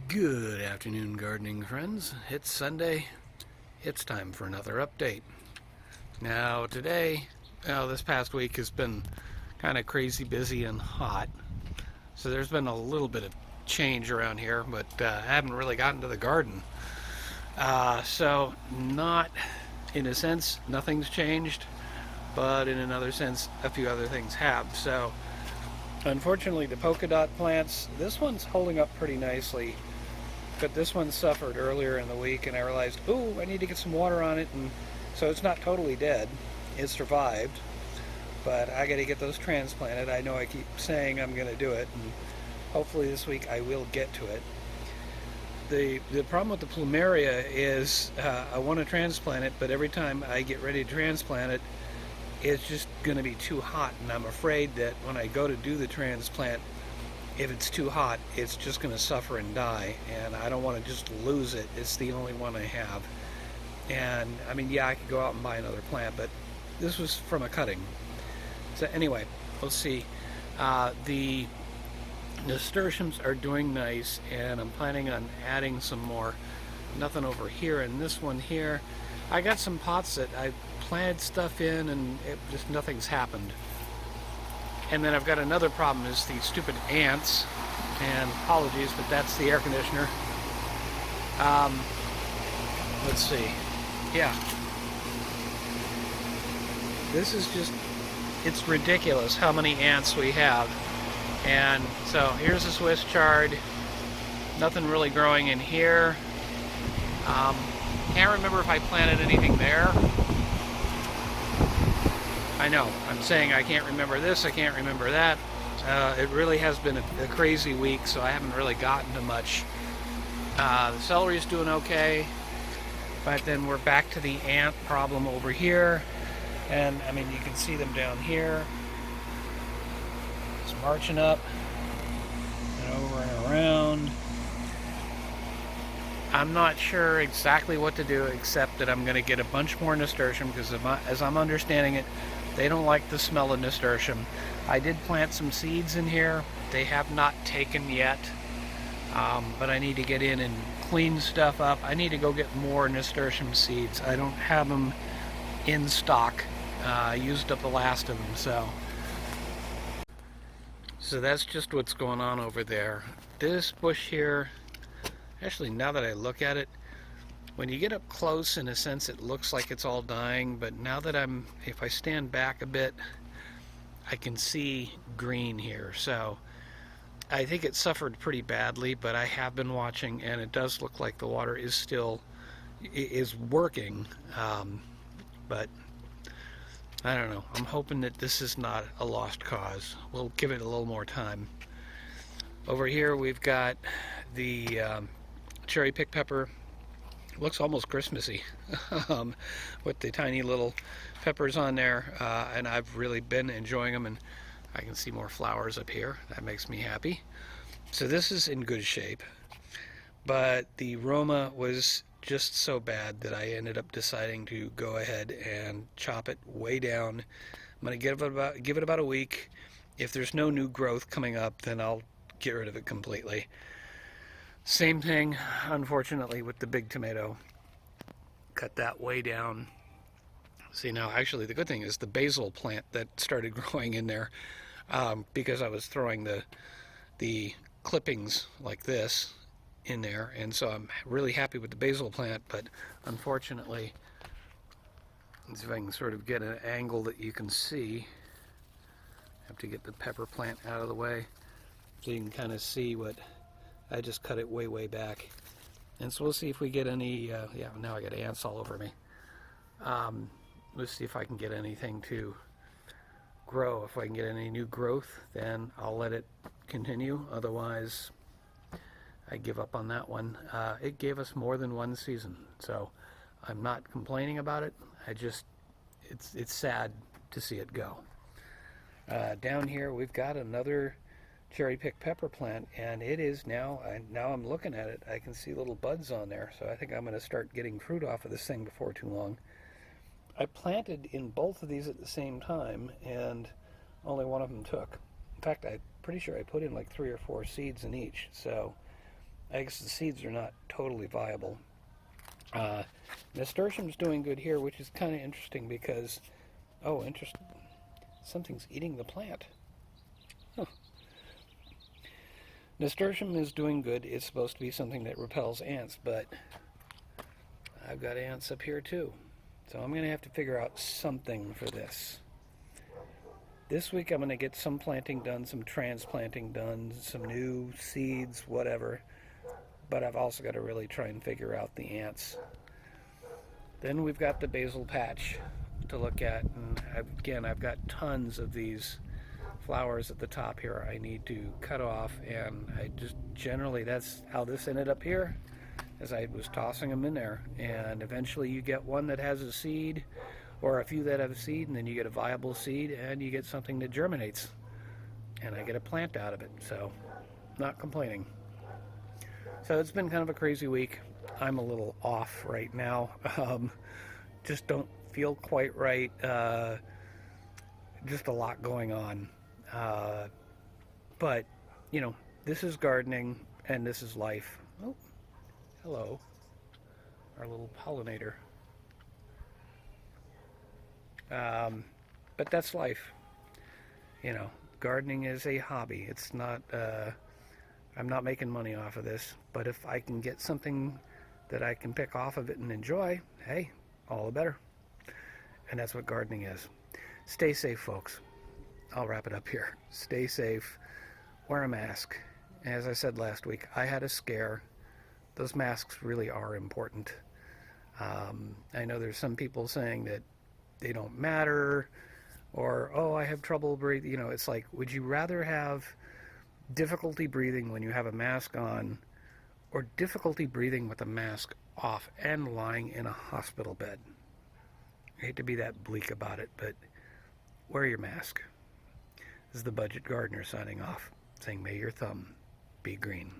Good afternoon, gardening friends. It's Sunday. It's time for another update. Now, today, this past week has been kind of crazy busy and hot. So there's been a little bit of change around here, but I haven't really gotten to the garden. So, not in a sense, nothing's changed, but in another sense, a few other things have. So, unfortunately, the polka dot plants, this one's holding up pretty nicely. But this one suffered earlier in the week, and I realized, ooh, I need to get some water on it, and so it's not totally dead. It survived, but I got to get those transplanted. I know I keep saying I'm going to do it, and hopefully this week I will get to it. The problem with the Plumeria is I want to transplant it, but every time I get ready to transplant it, it's just going to be too hot, and I'm afraid that when I go to do the transplant, if it's too hot, it's just going to suffer and die, and I don't want to just lose it. It's the only one I have. And I mean, yeah, I could go out and buy another plant, but this was from a cutting. So anyway, we'll see. The nasturtiums are doing nice, and I'm planning on adding some more. Nothing over here, and this one here, I got some pots that I planted stuff in, and nothing's happened. And then I've got another problem, is these stupid ants. And apologies, but that's the air conditioner. Let's see. Yeah. This is just, it's ridiculous how many ants we have. And so here's a Swiss chard. Nothing really growing in here. Can't remember if I planted anything there. I know, I'm saying I can't remember this, I can't remember that. It really has been a crazy week, so I haven't really gotten to much. The celery's doing okay, but then we're back to the ant problem over here. And I mean, you can see them down here. It's marching up and over and around. I'm not sure exactly what to do, except that I'm going to get a bunch more nasturtium, because as I'm understanding it, they don't like the smell of nasturtium. I did plant some seeds in here. They have not taken yet, but I need to get in and clean stuff up. I need to go get more nasturtium seeds. I don't have them in stock. I used up the last of them, so that's just what's going on over there. This bush here, actually, now that I look at it, when you get up close, in a sense, it looks like it's all dying, but now that if I stand back a bit, I can see green here. So I think it suffered pretty badly, but I have been watching, and it does look like the water is still working. But I don't know. I'm hoping that this is not a lost cause. We'll give it a little more time. Over here we've got the cherry pick pepper. Looks almost Christmassy with the tiny little peppers on there, and I've really been enjoying them, and I can see more flowers up here. That makes me happy. So this is in good shape, but the Roma was just so bad that I ended up deciding to go ahead and chop it way down. I'm going to give it about a week. If there's no new growth coming up, then I'll get rid of it completely. Same thing, unfortunately, with the big tomato. Cut that way down. See, now actually the good thing is the basil plant that started growing in there, because I was throwing the clippings like this in there, and so I'm really happy with the basil plant. But unfortunately, let's see if I can sort of get an angle that you can see. I have to get the pepper plant out of the way so you can kind of see what I just cut it way back. And so we'll see if we get any, yeah, now I got ants all over me. Let's see if I can get anything to grow. If I can get any new growth, then I'll let it continue. Otherwise, I give up on that one. It gave us more than one season, so I'm not complaining about it. It's sad to see it go. Down here we've got another cherry pick pepper plant, and it is now I'm looking at it, I can see little buds on there, so I think I'm going to start getting fruit off of this thing before too long. I planted in both of these at the same time, and only one of them took. In fact, I'm pretty sure I put in like 3 or 4 seeds in each, so I guess the seeds are not totally viable. Nasturtium's doing good here, which is kind of interesting because, oh, interesting, something's eating the plant. Huh. Nasturtium is doing good. It's supposed to be something that repels ants, but I've got ants up here too. So I'm going to have to figure out something for this. This week I'm going to get some planting done, some transplanting done, some new seeds, whatever. But I've also got to really try and figure out the ants. Then we've got the Basil Patch to look at. And again, I've got tons of these flowers at the top here I need to cut off. And I just generally, that's how this ended up here, as I was tossing them in there. And eventually you get one that has a seed, or a few that have a seed, and then you get a viable seed, and you get something that germinates. And I get a plant out of it, so not complaining. So it's been kind of a crazy week. I'm a little off right now. Just don't feel quite right. Just a lot going on. But, you know, this is gardening, and this is life. Oh, hello. Our little pollinator. But that's life. You know, gardening is a hobby. It's not, I'm not making money off of this, but if I can get something that I can pick off of it and enjoy, hey, all the better. And that's what gardening is. Stay safe, folks. I'll wrap it up here. Stay safe. Wear a mask. As I said last week, I had a scare. Those masks really are important. I know there's some people saying that they don't matter, or, oh, I have trouble breathing. You know, it's like, would you rather have difficulty breathing when you have a mask on, or difficulty breathing with a mask off and lying in a hospital bed? I hate to be that bleak about it, but wear your mask. This is the Budget Gardener signing off, saying may your thumb be green.